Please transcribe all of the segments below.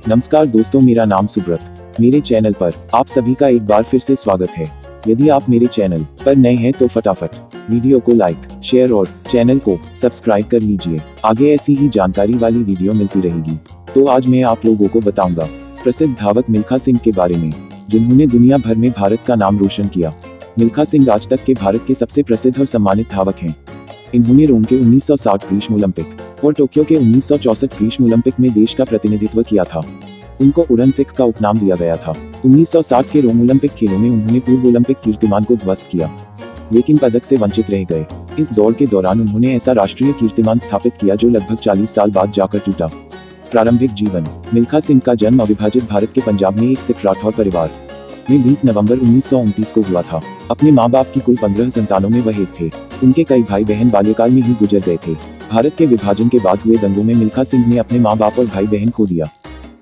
नमस्कार दोस्तों, मेरा नाम सुब्रत। मेरे चैनल पर आप सभी का एक बार फिर से स्वागत है। यदि आप मेरे चैनल पर नए हैं तो फटाफट वीडियो को लाइक, शेयर और चैनल को सब्सक्राइब कर लीजिए। आगे ऐसी ही जानकारी वाली वीडियो मिलती रहेगी। तो आज मैं आप लोगों को बताऊंगा प्रसिद्ध धावक मिल्खा सिंह के बारे में, जिन्होंने दुनिया भर में भारत का नाम रोशन किया। मिल्खा सिंह आज तक के भारत के सबसे प्रसिद्ध और सम्मानित धावक हैं। इन्होंने रोम के 1960 ग्रीष्म ओलंपिक और टोक्यो के 1964 ग्रीष्म ओलंपिक में देश का प्रतिनिधित्व किया था। उनको उड़न सिख का उपनाम दिया गया था। 1960 के रोम ओलंपिक खेलों में उन्होंने पूर्व ओलंपिक कीर्तिमान को ध्वस्त किया, लेकिन पदक से वंचित रह गए। इस दौड़ के दौरान उन्होंने ऐसा राष्ट्रीय कीर्तिमान स्थापित किया जो लगभग 40 साल बाद जाकर टूटा। प्रारंभिक जीवन। मिल्खा सिंह का जन्म अविभाजित भारत के पंजाब में एक सिख राठौर परिवार में 20 नवंबर 1929 को हुआ था। अपने माँ बाप की कुल 15 संतानों में वह एक थे। उनके कई भाई बहन बाल्यकाल में ही गुजर गए थे। भारत के विभाजन के बाद हुए दंगों में मिल्खा सिंह ने अपने माँ बाप और भाई बहन खो दिया।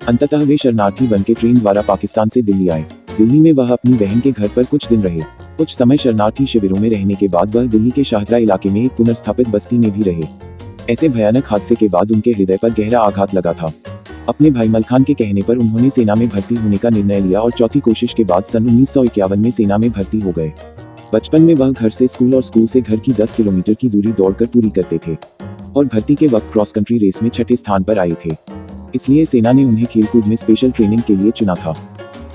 अंततः वे शरणार्थी बनके ट्रेन द्वारा पाकिस्तान से दिल्ली आए। दिल्ली में वह अपनी बहन के घर पर कुछ दिन रहे। कुछ समय शरणार्थी शिविरों में रहने के बाद वह दिल्ली के शाहदरा इलाके में एक पुनर्स्थापित बस्ती में भी रहे। ऐसे भयानक हादसे के बाद उनके हृदय पर गहरा आघात लगा था। अपने भाई मलखान के कहने पर उन्होंने सेना में भर्ती होने का निर्णय लिया और चौथी कोशिश के बाद सन 1951 में सेना में भर्ती हो गए। बचपन में वह घर से स्कूल और स्कूल से घर की 10 किलोमीटर की दूरी दौड़कर पूरी करते थे और भर्ती के वक्त क्रॉस कंट्री रेस में छठे स्थान पर आए थे। इसलिए सेना ने उन्हें खेलकूद में स्पेशल ट्रेनिंग के लिए चुना था।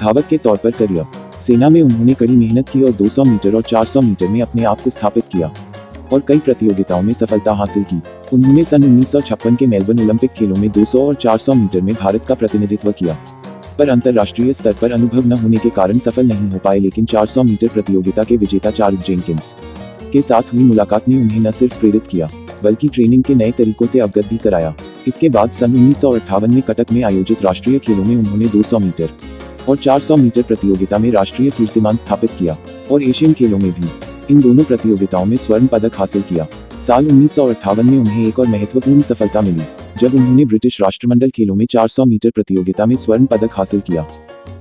धावक के तौर पर करियर। सेना में उन्होंने कड़ी मेहनत की और 200 मीटर और 400 मीटर में अपने आप को स्थापित किया और कई प्रतियोगिताओं में सफलता हासिल की। उन्होंने सन 1956 के मेलबर्न ओलंपिक खेलों में 200 और 400 मीटर में भारत का प्रतिनिधित्व किया, पर अंतर्राष्ट्रीय स्तर पर अनुभव न होने के कारण सफल नहीं हो पाए। लेकिन 400 मीटर प्रतियोगिता के विजेता चार्ल्स जेनकिंस के साथ हुई मुलाकात ने उन्हें न सिर्फ प्रेरित किया बल्कि ट्रेनिंग के नए तरीकों से अवगत भी कराया। इसके बाद सन 1958 में कटक में आयोजित राष्ट्रीय खेलों में उन्होंने 200 मीटर और 400 मीटर प्रतियोगिता में राष्ट्रीय कीर्तिमान स्थापित किया और एशियन खेलों में भी इन दोनों प्रतियोगिताओं में स्वर्ण पदक हासिल किया। साल 1958 में उन्हें एक और महत्वपूर्ण सफलता मिली जब उन्होंने ब्रिटिश राष्ट्रमंडल खेलों में 400 मीटर प्रतियोगिता में स्वर्ण पदक हासिल किया।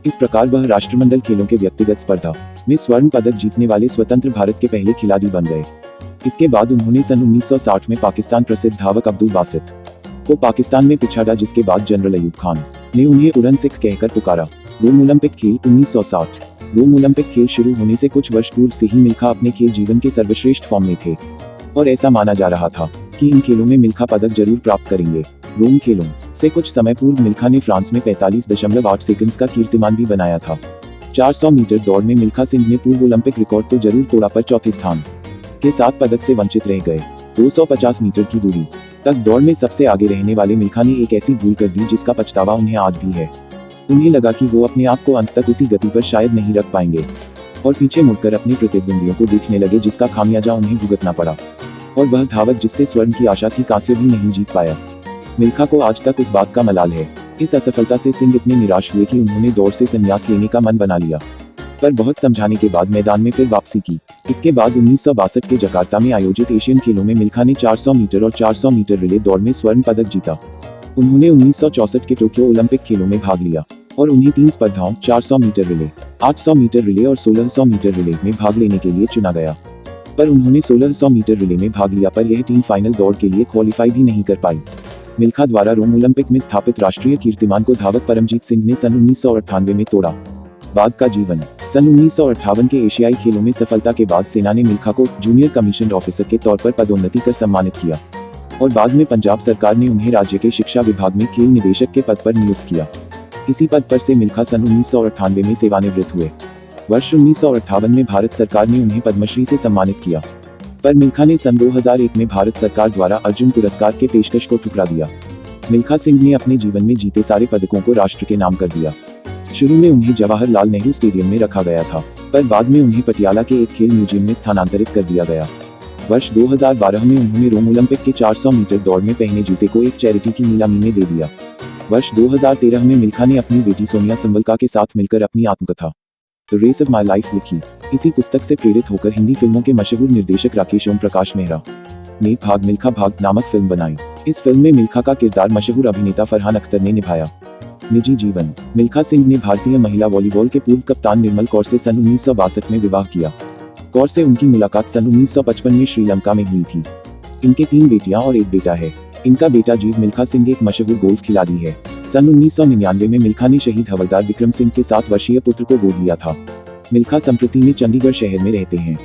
इस प्रकार वह राष्ट्रमंडल खेलों के व्यक्तिगत स्पर्धा में स्वर्ण पदक जीतने वाले स्वतंत्र भारत के पहले खिलाड़ी बन गए। इसके बाद उन्होंने सन 1960 में पाकिस्तान प्रसिद्ध धावक अब्दुल बासित को पाकिस्तान में पिछाड़ा, जिसके बाद जनरल अयूब खान ने उन्हें उड़न सिख कहकर पुकारा। रोम ओलंपिक खेल 1960। रोम ओलंपिक खेल शुरू होने से कुछ वर्ष पूर्व से ही मिल्खा अपने खेल जीवन के सर्वश्रेष्ठ फॉर्म में थे और ऐसा माना जा रहा था कि इन खेलों में मिल्खा पदक जरूर प्राप्त करेंगे। रोम खेलों से कुछ समय पूर्व मिल्खा ने फ्रांस में 45.8 सेकंड्स का कीर्तिमान भी बनाया था। 400 मीटर दौड़ में मिल्खा सिंह ने पूर्व ओलंपिक रिकॉर्ड तो जरूर तोड़ा, पर चौथे स्थान के साथ पदक से वंचित रह गए। 250 मीटर की दूरी तक दौड़ में सबसे आगे रहने वाले मिल्खा ने एक ऐसी भूल कर दी जिसका पछतावा उन्हें आज भी है। उन्हें लगा कि वो अपने आप को अंत तक उसी गति पर शायद नहीं रख पाएंगे और पीछे मुड़कर अपने प्रतिद्वंदियों को देखने लगे, जिसका खामियाजा उन्हें भुगतना पड़ा और वह धावक जिससे स्वर्ण की आशा थी कांस्य भी नहीं जीत पाया। मिल्खा को आज तक उस बात का मलाल है। इस असफलता से सिंह इतने निराश हुए कि उन्होंने दौड़ से संन्यास लेने का मन बना लिया, पर बहुत समझाने के बाद मैदान में फिर वापसी की। इसके बाद 1962 के जकार्ता में आयोजित एशियन खेलों में मिल्खा ने 400 मीटर और 400 मीटर रिले दौड़ में स्वर्ण पदक जीता। उन्होंने 1964 के टोक्यो ओलंपिक खेलों में भाग लिया और उन्हें 3 स्पर्धाओं 400 मीटर रिले, 800 मीटर रिले और 1600 मीटर रिले में भाग लेने के लिए चुना गया, पर उन्होंने 1600 मीटर रिले में भाग लिया, पर यह टीम फाइनल दौड़ के लिए क्वालिफाई भी नहीं कर पाई। मिल्खा द्वारा रोम ओलंपिक में स्थापित राष्ट्रीय कीर्तिमान को धावक परमजीत सिंह ने सन 1998 में तोड़ा। बाद का जीवन। सन 1958 के एशियाई खेलों में सफलता के बाद सेना ने मिल्खा को जूनियर कमीशन ऑफिसर के तौर पर पदोन्नति कर सम्मानित किया और बाद में पंजाब सरकार ने उन्हें राज्य के शिक्षा विभाग में खेल निदेशक के पद पर नियुक्त किया। इसी पद पर से मिल्खा सन 1998 में सेवानिवृत्त हुए। वर्ष 1958 में भारत सरकार ने उन्हें पद्मश्री से सम्मानित किया, पर मिल्खा ने सन 2001 में भारत सरकार द्वारा अर्जुन पुरस्कार के पेशकश को ठुकरा दिया। मिल्खा सिंह ने अपने जीवन में जीते सारे पदकों को राष्ट्र के नाम कर दिया। शुरू में उन्हें जवाहरलाल नेहरू स्टेडियम में रखा गया था, पर बाद में उन्हें पटियाला के एक खेल म्यूजियम में स्थानांतरित कर दिया गया। वर्ष 2012 में उन्होंने रोम ओलंपिक के 400 मीटर दौड़ में पहने जूते को एक चैरिटी की नीलामी में दे दिया। वर्ष 2013 में मिल्खा ने अपनी बेटी सोनिया संबलका के साथ मिलकर अपनी आत्मकथा the race of my life लिखी। इसी पुस्तक से प्रेरित होकर हिंदी फिल्मों के मशहूर निर्देशक राकेश ओम प्रकाश मेहरा ने भाग मिल्खा भाग नामक फिल्म बनाई। इस फिल्म में मिल्खा का किरदार मशहूर अभिनेता फरहान अख्तर ने निभाया। निजी जीवन। मिल्खा सिंह ने भारतीय महिला वॉलीबॉल के पूर्व कप्तान निर्मल कौर से सन 1962 में विवाह किया। कौर से उनकी मुलाकात सन 1955 में श्रीलंका में हुई थी। इनके 3 बेटियां और 1 बेटा है। इनका बेटा जीव मिल्खा सिंह एक मशहूर गोल्फ खिलाड़ी है। सन 1999 में मिल्खा ने शहीद हवलदार विक्रम सिंह के 7 वर्षीय पुत्र को गोद लिया था। मिल्खा संप्रति में चंडीगढ़ शहर में रहते हैं।